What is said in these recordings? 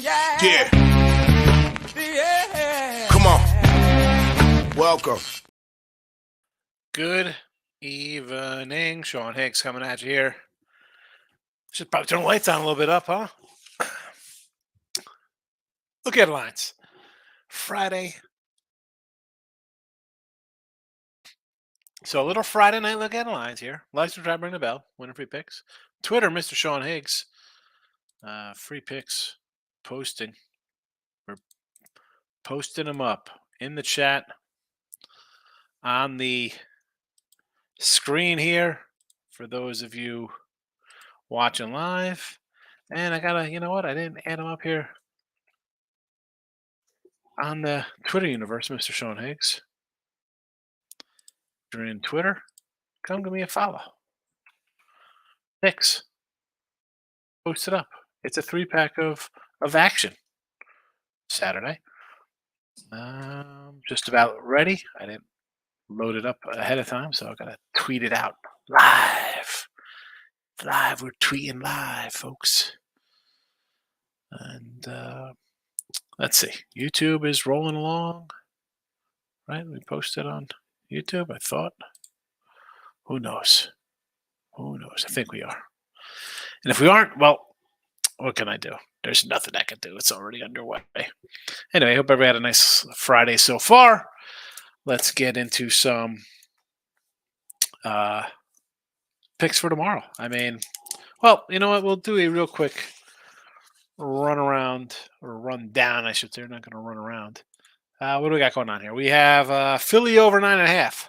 Yeah. Come on. Welcome. Good evening. Sean Higgs coming at you here. Should probably turn the lights on a little bit up, huh? Look at lines. Friday. So a little Friday night look at lines here. Like, subscribe, ring the bell. Winning free picks. Twitter, Mr. Sean Higgs. Free picks posting. We're posting them up in the chat on the screen here for those of you watching live. And I gotta, you know what? I didn't add them up here on the Twitter universe, Mr. Sean Higgs. If you're in Twitter, come give me a follow. Picks. Post it up. It's a 3-pack of action. Saturday. Just about ready. I didn't load it up ahead of time, so I gotta tweet it out live. Live, we're tweeting live, folks. And let's see. YouTube is rolling along. Right? We posted on YouTube, I thought. Who knows? Who knows? I think we are. And if we aren't, well, what can I do? There's nothing I can do. It's already underway. Anyway, I hope everybody had a nice Friday so far. Let's get into some picks for tomorrow. I mean, well, you know what? We'll do a real quick run around, or run down, I should say. We're not going to run around. What do we got going on here? We have Philly over 9.5.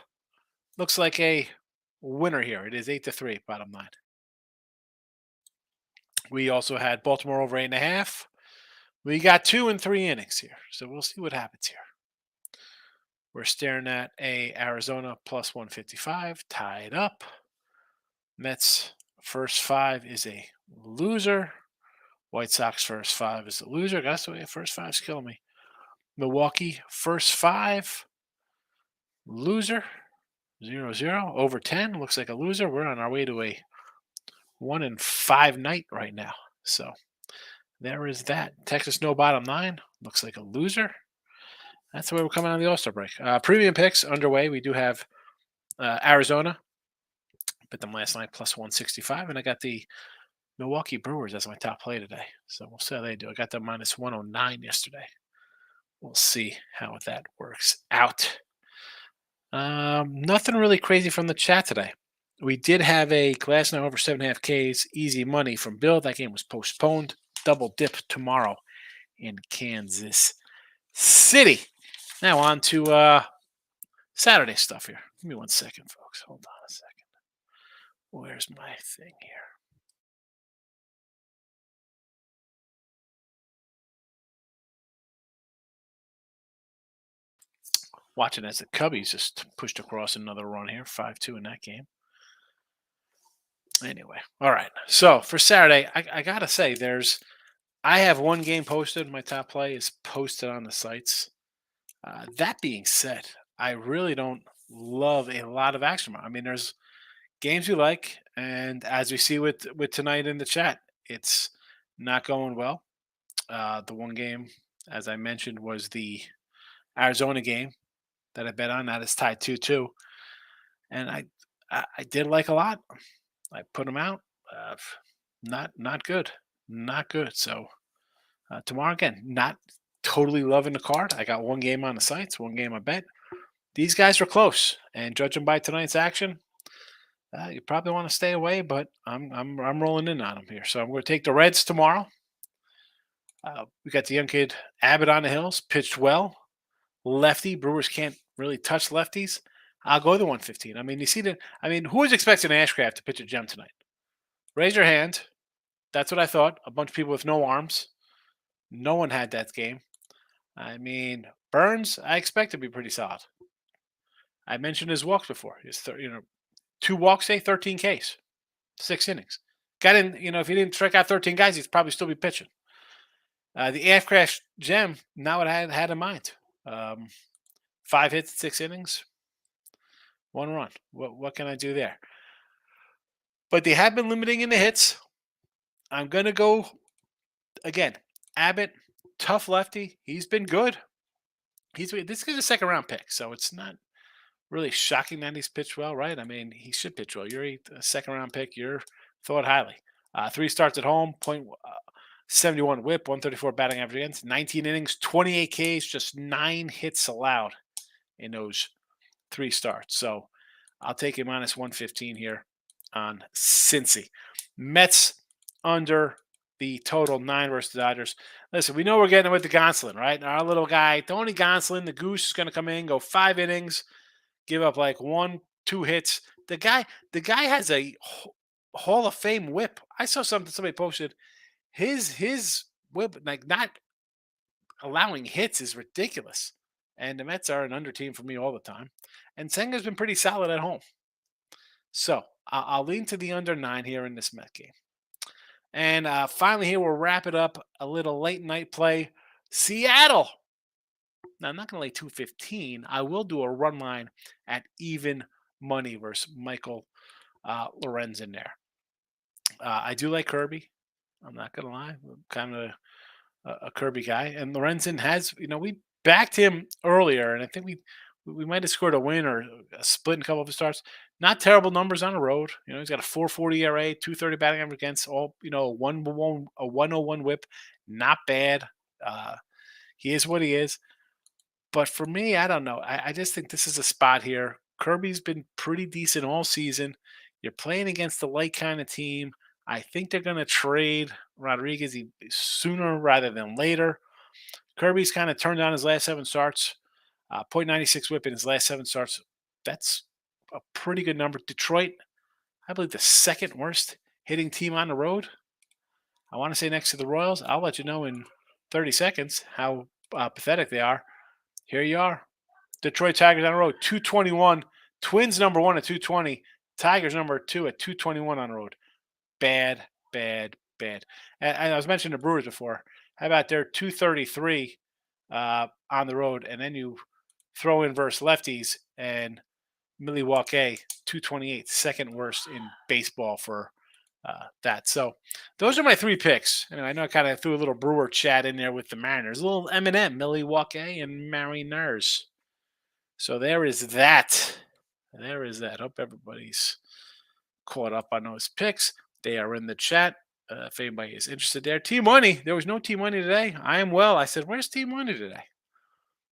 Looks like a winner here. It is 8-3, bottom line. We also had Baltimore over 8.5. We got 2 and 3 innings here, so we'll see what happens here. We're staring at a Arizona plus 155, tied up. Mets first 5 is a loser. White Sox first 5 is a loser. That's the way first 5's killing me. Milwaukee first 5, loser, 0-0. Over 10, looks like a loser. We're on our way to a 1-5 night right now. So there is that. Texas no bottom 9, looks like a loser. That's the way we're coming out of the All-Star break. Premium picks underway. We do have Arizona. Bet them last night plus 165. And I got the Milwaukee Brewers as my top play today. So we'll see how they do. I got them minus 109 yesterday. We'll see how that works out. Nothing really crazy from the chat today. We did have a Glasnow over 7.5 Ks easy money from Bill. That game was postponed. Double dip tomorrow in Kansas City. Now on to Saturday stuff here. Give me 1 second, folks. Hold on a second. Where's my thing here? Watching as the Cubbies just pushed across another run here. 5-2 in that game. Anyway, all right. So for Saturday, I got to say, I have one game posted. My top play is posted on the sites. That being said, I really don't love a lot of action. I mean, there's games we like, and as we see with tonight in the chat, it's not going well. The one game, as I mentioned, was the Arizona game that I bet on. That is tied 2-2, and I did like a lot. I put them out. Not good, not good. So tomorrow again, not totally loving the card. I got one game on the sites, one game I bet. These guys are close, and judging by tonight's action, you probably want to stay away. But I'm rolling in on them here. So I'm going to take the Reds tomorrow. We got the young kid Abbott on the hills, pitched well, lefty. Brewers can't really touch lefties. I'll go the 115. I mean, you see who was expecting Ashcraft to pitch a gem tonight? Raise your hand. That's what I thought. A bunch of people with no arms. No one had that game. I mean, Burns, I expect to be pretty solid. I mentioned his walks before. His 2 walks, 13 Ks, 6 innings. Got in, if he didn't strike out 13 guys, he'd probably still be pitching. The Ashcraft gem, not what I had in mind. 5 hits, 6 innings, 1 run. What can I do there? But they have been limiting in the hits. I'm going to go, again, Abbott, tough lefty. He's been good. This is a second round pick, so it's not really shocking that he's pitched well, right? I mean, he should pitch well. You're a second round pick. You're thought highly. Three starts at home, 71 whip, 134 batting average against, 19 innings, 28 Ks, just 9 hits allowed in those three starts. So I'll take a minus 115 here on Cincy. Mets under the total 9 versus the Dodgers. Listen, we know we're getting with the Gonsolin, right? Our little guy, Tony Gonsolin, the goose, is going to come in, go 5 innings, give up like 1-2 hits. The guy has a Hall of Fame whip. I saw something somebody posted. His whip, like not allowing hits, is ridiculous. And the Mets are an under team for me all the time. And Senga's been pretty solid at home. So I'll lean to the under 9 here in this Met game. And finally, here we'll wrap it up. A little late night play. Seattle. Now, I'm not going to lay 215. I will do a run line at even money versus Michael Lorenz in there. I do like Kirby. I'm not going to lie. I'm kind of a Kirby guy. And Lorenzen has, we backed him earlier, and I think we might have scored a win or a split in a couple of his starts. Not terrible numbers on the road. He's got a 4.40 ERA, 2.30 batting average against, all a 101 whip. Not bad. He is what he is. But for me, I don't know. I just think this is a spot here. Kirby's been pretty decent all season. You're playing against the light kind of team. I think they're going to trade Rodriguez sooner rather than later. Kirby's kind of turned on his last 7 starts. .96 whip in his last 7 starts. That's a pretty good number. Detroit, I believe the second worst hitting team on the road. I want to say next to the Royals. I'll let you know in 30 seconds how pathetic they are. Here you are. Detroit Tigers on the road, 221. Twins number 1 at 220. Tigers number 2 at 221 on the road. Bad, bad, bad. And I was mentioning the Brewers before. How about their 233 on the road, and then you throw in versus lefties, and Milwaukee 228, second worst in baseball for that. So those are my 3 picks. And I know I kind of threw a little Brewer chat in there with the Mariners, a little M&M, Milwaukee and Mariners. So there is that. There is that. Hope everybody's caught up on those picks. They are in the chat. If anybody is interested there. T-Money. There was no T-Money today. I am well. I said, where's T-Money today?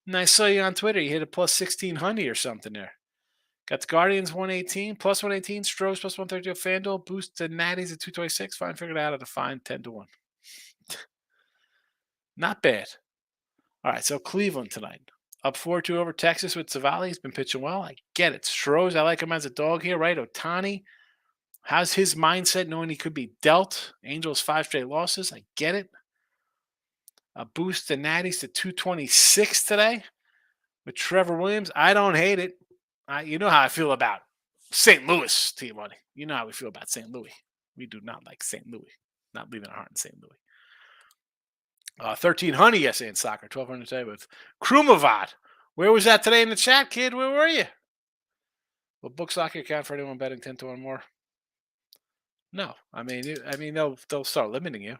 And I saw you on Twitter. You hit a plus 1,600 or something there. Got the Guardians 118, plus 118, Stros plus 132, FanDuel, boost to Natties at 226. Fine, figured out how to find 10-1. Not bad. All right, so Cleveland tonight. Up 4-2 over Texas with Savali. He's been pitching well. I get it. Stros, I like him as a dog here, right? Otani. How's his mindset knowing he could be dealt? Angels 5 straight losses. I get it. A boost to Natties to 226 today with Trevor Williams. I don't hate it. You know how I feel about St. Louis, T-Money. You know how we feel about St. Louis. We do not like St. Louis. Not leaving our heart in St. Louis. 1,300 yesterday in soccer. 1,200 today with Krumavad. Where was that today in the chat, kid? Where were you? Will book soccer account for anyone betting 10-1 more? No. I mean, they'll start limiting you.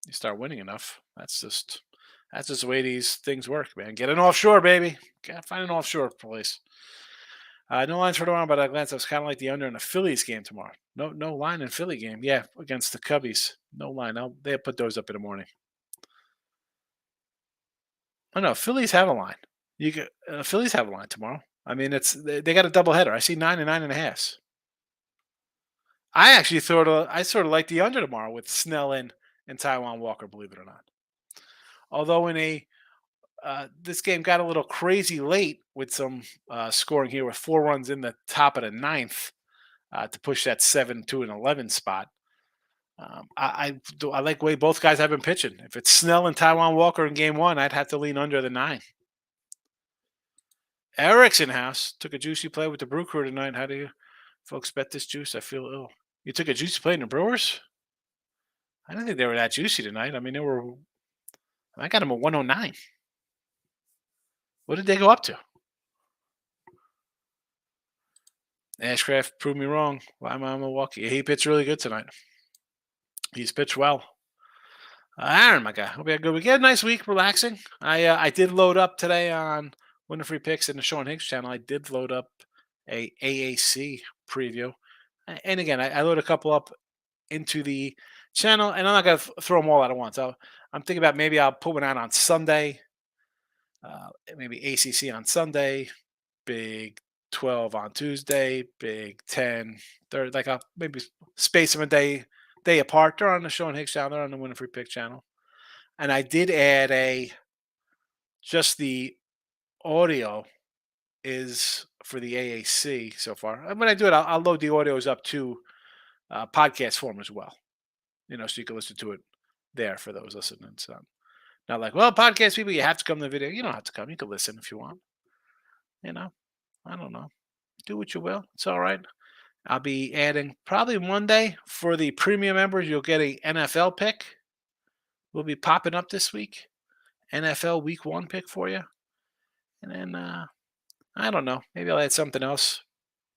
You start winning enough. That's just the way these things work, man. Get an offshore, baby. Gotta find an offshore place. No lines for tomorrow, but I glance. I was kind of like the under in the Phillies game tomorrow. No line in Philly game. Yeah, against the Cubbies. No line. They'll put those up in the morning. Oh no, Phillies have a line. Phillies have a line tomorrow. I mean, they got a doubleheader. I see 9 and 9.5. I actually sort of like the under tomorrow with Snell and Taiwan Walker. Believe it or not. Although this game got a little crazy late with some scoring here with 4 runs in the top of the 9th to push that 7-2 and 11 spot. I like the way both guys have been pitching. If it's Snell and Taiwan Walker in game 1, I'd have to lean under the 9. Erickson House took a juicy play with the Brew Crew tonight. How do you folks bet this juice? I feel ill. You took a juicy play in the Brewers? I don't think they were that juicy tonight. I mean, I got them at 109. What did they go up to? Ashcraft proved me wrong. Why am I in Milwaukee? He pitched really good tonight. He's pitched well. Aaron, my guy, hope you had a good week. You had a nice week, relaxing. I did load up today on Winter Free Picks in the Sean Higgs channel. I did load up a AAC preview, and again, I load a couple up into the channel, and I'm not gonna throw them all out at once. I'm thinking about maybe I'll put one out on Sunday, maybe ACC on Sunday, Big 12 on Tuesday, Big 10. They're like I'll maybe space them a day apart. They're on the Sean Higgs channel. They're on the Winter Free Pick channel. And I did add a just the audio is for the AAC so far. And when I do it, I'll load the audios up to podcast form as well. So you can listen to it there for those listening. So not like, well, podcast people, you have to come to the video. You don't have to come. You can listen if you want. You know, I don't know. Do what you will. It's all right. I'll be adding probably Monday for the premium members. You'll get a NFL pick. Will be popping up this week. NFL Week 1 pick for you. And then I don't know. Maybe I'll add something else.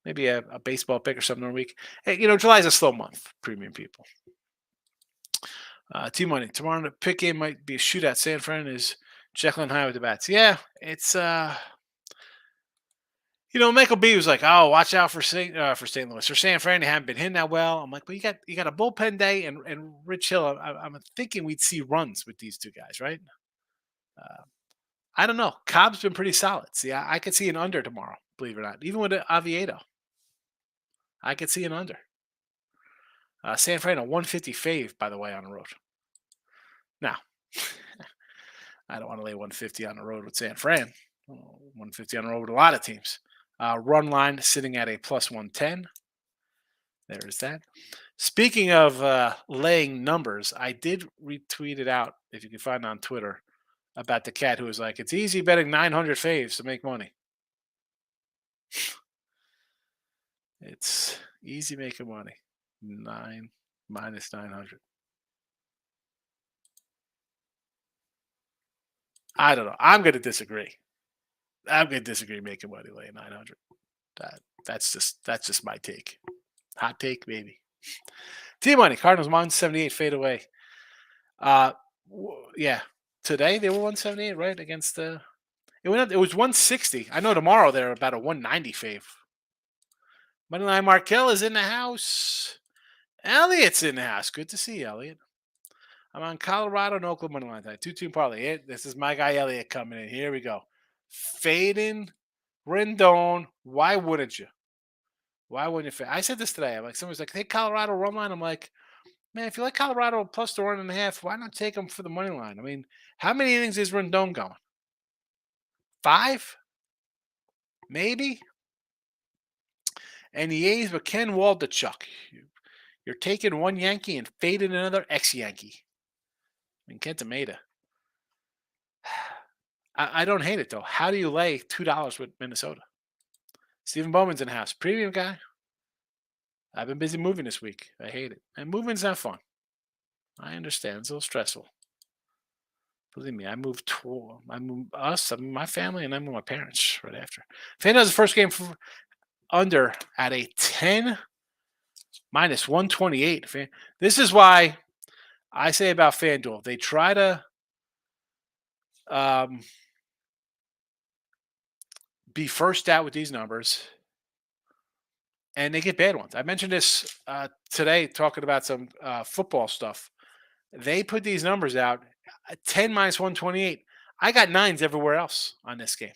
Maybe a baseball pick or something in a week. Hey, July's a slow month, premium people. Team money. Tomorrow the pick game might be a shootout. San Fran is Jekyll and Hyde with the bats. Yeah, it's Michael B was like, "Oh, watch out for St. Louis or San Fran. They haven't been hitting that well." I'm like, "Well, you got a bullpen day and Rich Hill. I'm thinking we'd see runs with these two guys, right?" Uh, I don't know. Cobb's been pretty solid. See, I could see an under tomorrow, believe it or not. Even with Oviedo, I could see an under. San Fran, a 150 fave, by the way, on the road. Now, I don't want to lay 150 on the road with San Fran. 150 on the road with a lot of teams. Run line sitting at a plus 110. There is that. Speaking of laying numbers, I did retweet it out, if you can find it on Twitter, about the cat who was like, it's easy betting 900 faves to make money. It's easy making money. 9 minus 900. I don't know. I'm going to disagree. Making money laying 900. That's just my take. Hot take, maybe. Team money. Cardinals 178 fade away. Yeah. Today they were 178, right? Against the. It went up. It was 160. I know tomorrow they're about a 190 fave. Moneyline Markel is in the house. Elliot's in the house. Good to see you, Elliot. I'm on Colorado and Oakland money line tonight. 2-team parlay. This is my guy Elliot coming in. Here we go. Fading Rendon. Why wouldn't you? Why wouldn't you? I said this today. I'm like, someone's like, hey, Colorado run line. I'm like, man, if you like Colorado plus the 1.5, why not take them for the money line? I mean, how many innings is Rendon going? 5? Maybe? And the A's with Ken Waldichuk. You're taking one Yankee and fading another ex-Yankee. I mean, Kenta Maeda. I don't hate it, though. How do you lay $2 with Minnesota? Stephen Bowman's in the house. Premium guy. I've been busy moving this week. I hate it. And moving's not fun. I understand. It's a little stressful. Believe me, I moved my family, and I moved my parents right after. FanDuel has the first game for under at a 10 minus 128. This is why I say about FanDuel. They try to be first out with these numbers, and they get bad ones. I mentioned this today talking about some football stuff. They put these numbers out, 10 minus 128. I got 9s everywhere else on this game.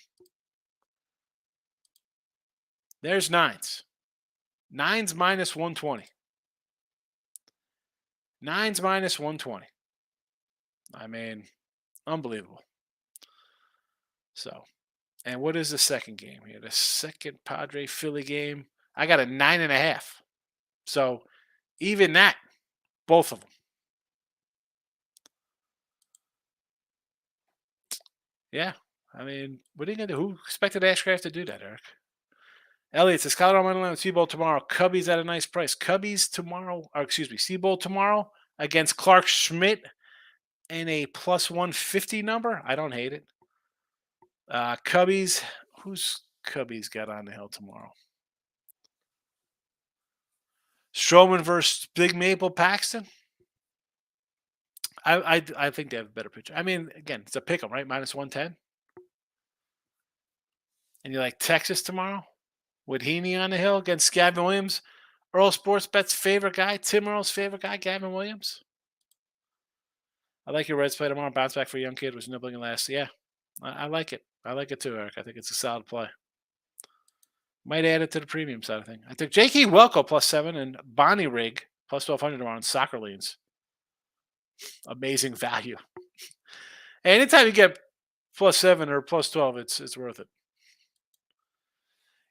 There's 9s. 9s minus 120. 9s minus 120. I mean, unbelievable. So, and what is the second game here? The second Padre Philly game. I got a 9.5. So, even that, both of them. Yeah. I mean, what are you going to do? Who expected Ashcraft to do that, Eric? Elliot says Colorado money line with Seabold tomorrow. Cubbies at a nice price. Cubbies tomorrow, or excuse me, Seabold tomorrow against Clark Schmidt in a plus 150 number. I don't hate it. Cubbies. Who's Cubbies got on the hill tomorrow? Stroman versus Big Maple Paxton. I think they have a better pitcher. I mean, again, it's a pick 'em, right? Minus 110. And you like Texas tomorrow with Heaney on the hill against Gavin Williams. Earl Sportsbet's favorite guy, Tim Earl's favorite guy, Gavin Williams. I like your Reds play tomorrow. Bounce back for a young kid was nibbling last. Yeah, I like it. I like it too, Eric. I think it's a solid play. Might add it to the premium side of things. I think J.K. Welko +7 and Bonnie Rig +1200 tomorrow on soccer leans. Amazing value. Anytime you get +7 or +12, it's worth it.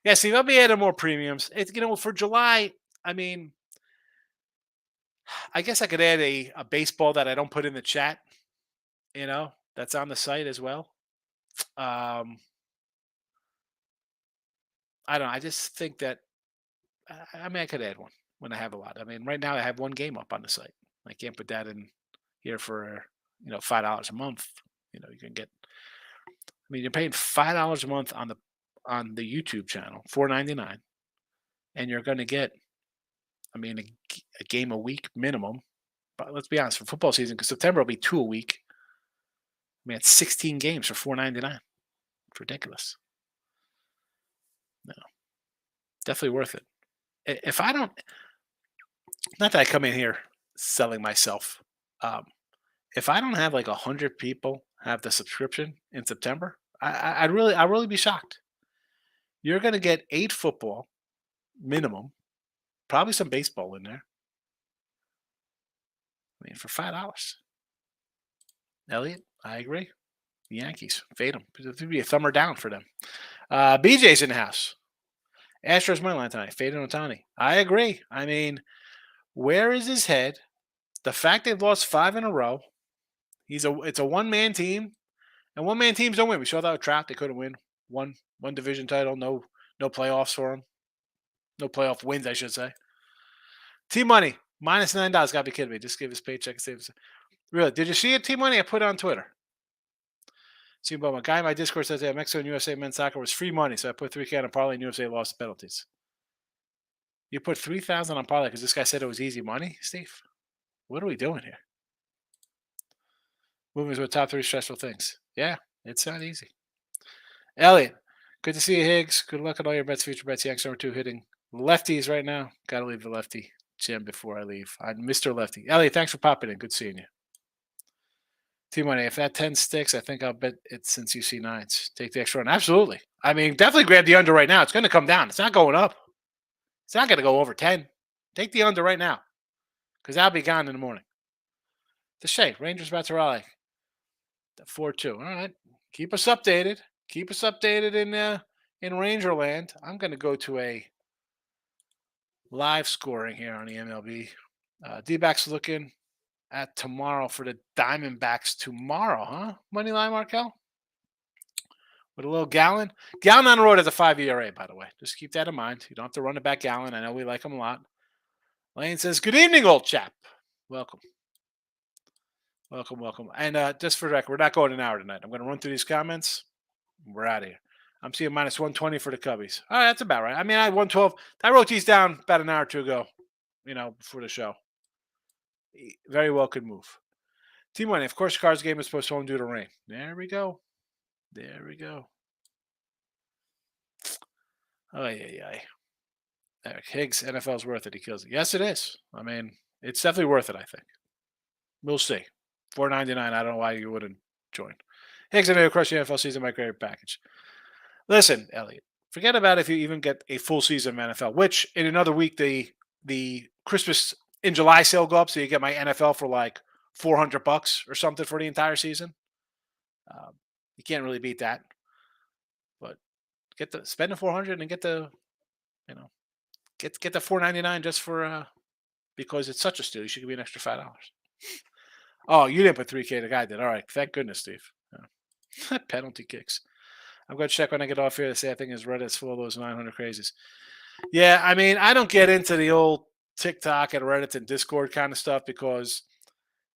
Yeah, see, I'll be adding more premiums. It's for July. I mean, I guess I could add a baseball that I don't put in the chat. That's on the site as well. I don't know. I just think that I mean I could add one when I have a lot. I mean, right now I have one game up on the site. I can't put that in here for $5 a month. You can get. I mean, you're paying $5 a month on the YouTube channel, $4.99, and you're going to get. I mean, a game a week minimum. But let's be honest, for football season, because September will be 2 a week. I mean, it's 16 games for $4.99. It's ridiculous. No, definitely worth it. If I don't, not that I come in here selling myself. If I don't have like 100 people have the subscription in September, I'd really be shocked. You're going to get 8 football minimum, probably some baseball in there. I mean, for $5. Elliot, I agree. The Yankees, fade them. It would be a thumb or down for them. BJ's in the house. Astros money line tonight. Fade Otani. I agree. I mean, where is his head? The fact they've lost 5 in a row. It's a one-man team, and one-man teams don't win. We saw that with Trout. They couldn't win one division title. No playoffs for them. No playoff wins, I should say. T-Money, -$9. Got to be kidding me. Just give his paycheck. Really, did you see it, T-Money? I put it on Twitter. See, but my guy in my Discord says that Mexico and USA men's soccer was free money, so I put $3K on a parlay and USA lost the penalties. You put $3,000 on parlay because this guy said it was easy money, Steve? What are we doing here? Movies with top 3 stressful things. Yeah, it's not easy. Elliot, good to see you, Higgs. Good luck on all your bets, future bets. Yanks number 2 hitting lefties right now. Got to leave the lefty gym before I leave. I'm Mr. Lefty. Elliot, thanks for popping in. Good seeing you. T-Money, if that 10 sticks, I think I'll bet it since you see 9s. Take the extra run. Absolutely. I mean, definitely grab the under right now. It's going to come down. It's not going up. It's not going to go over 10. Take the under right now because I'll be gone in the morning. Deshae, Rangers about to rally. 4-2. All right. Keep us updated. Keep us updated in Rangerland. I'm going to go to a live scoring here on the MLB. D-backs looking at tomorrow for the Diamondbacks tomorrow, huh? Moneyline Markel? With a little Gallon. Gallon on the road has a 5 ERA, by the way. Just keep that in mind. You don't have to run it back Gallon. I know we like him a lot. Lane says, good evening, old chap. Welcome. Welcome. And just for the record, we're not going an hour tonight. I'm going to run through these comments. We're out of here. I'm seeing -120 for the Cubbies. All right, that's about right. I mean, I had 112. I wrote these down about an hour or two ago, before the show. Very well could move. Team Money, of course, Cards game is postponed due to rain. There we go. Oh, yeah. Eric Higgs, NFL's worth it. He kills it. Yes, it is. I mean, it's definitely worth it, I think. We'll see. $4.99. I don't know why you wouldn't join. Higgs, I know across the NFL season, my great package. Listen, Elliot, forget about if you even get a full season of NFL, which in another week, the Christmas in July sale go up, so you get my NFL for like $400 or something for the entire season. You can't really beat that. But spend the $400 and get the get the $4.99 just for because it's such a steal. You should give me an extra $5. Oh, you didn't put $3K. The guy did. All right, thank goodness, Steve. Yeah. Penalty kicks. I'm going to check when I get off here to say I think his Reddit's full of those 900 crazies. Yeah, I mean, I don't get into the old TikTok and Reddit and Discord kind of stuff because,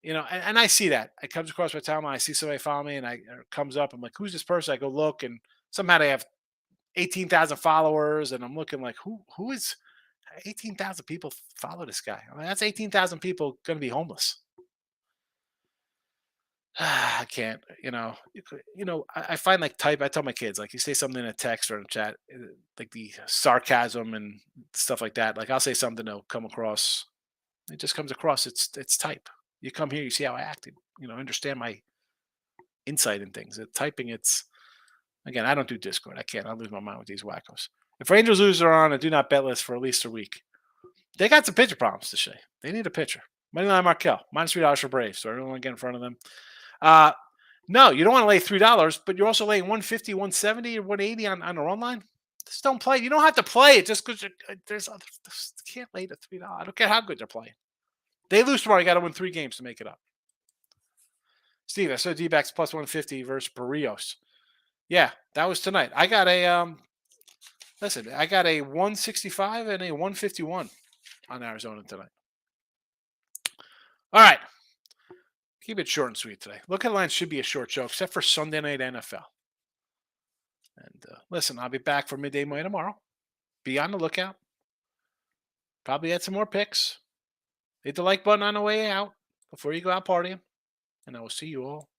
and I see that. It comes across my timeline. I see somebody follow me and it comes up. I'm like, who's this person? I go look and somehow they have 18,000 followers and I'm looking like, who is 18,000 people follow this guy? I mean, that's 18,000 people going to be homeless. I can't. I find like type. I tell my kids like you say something in a text or in a chat, like the sarcasm and stuff like that. Like I'll say something that'll come across. It just comes across. It's type. You come here, you see how I acted. Understand my insight in things. Typing, it's again. I don't do Discord. I can't. I lose my mind with these wackos. If Rangers lose, they're on a do not bet list for at least a week. They got some pitcher problems to say. They need a pitcher. Moneyline Markel -$3 for Braves. So I don't want to get in front of them. Uh, no, you don't want to lay $3, but you're also laying 150, 170, or 180 on a run line. Just don't play. You don't have to play it just because there's other. Can't lay the $3. I don't care how good they're playing. They lose tomorrow. You got to win 3 games to make it up. Steve, I saw D-backs plus 150 versus Barrios. Yeah, that was tonight. I got a listen. I got a 165 and a 151 on Arizona tonight. All right. Keep it short and sweet today. Look at lines should be a short show, except for Sunday night NFL. And listen, I'll be back for midday Money tomorrow. Be on the lookout. Probably add some more picks. Hit the like button on the way out before you go out partying. And I will see you all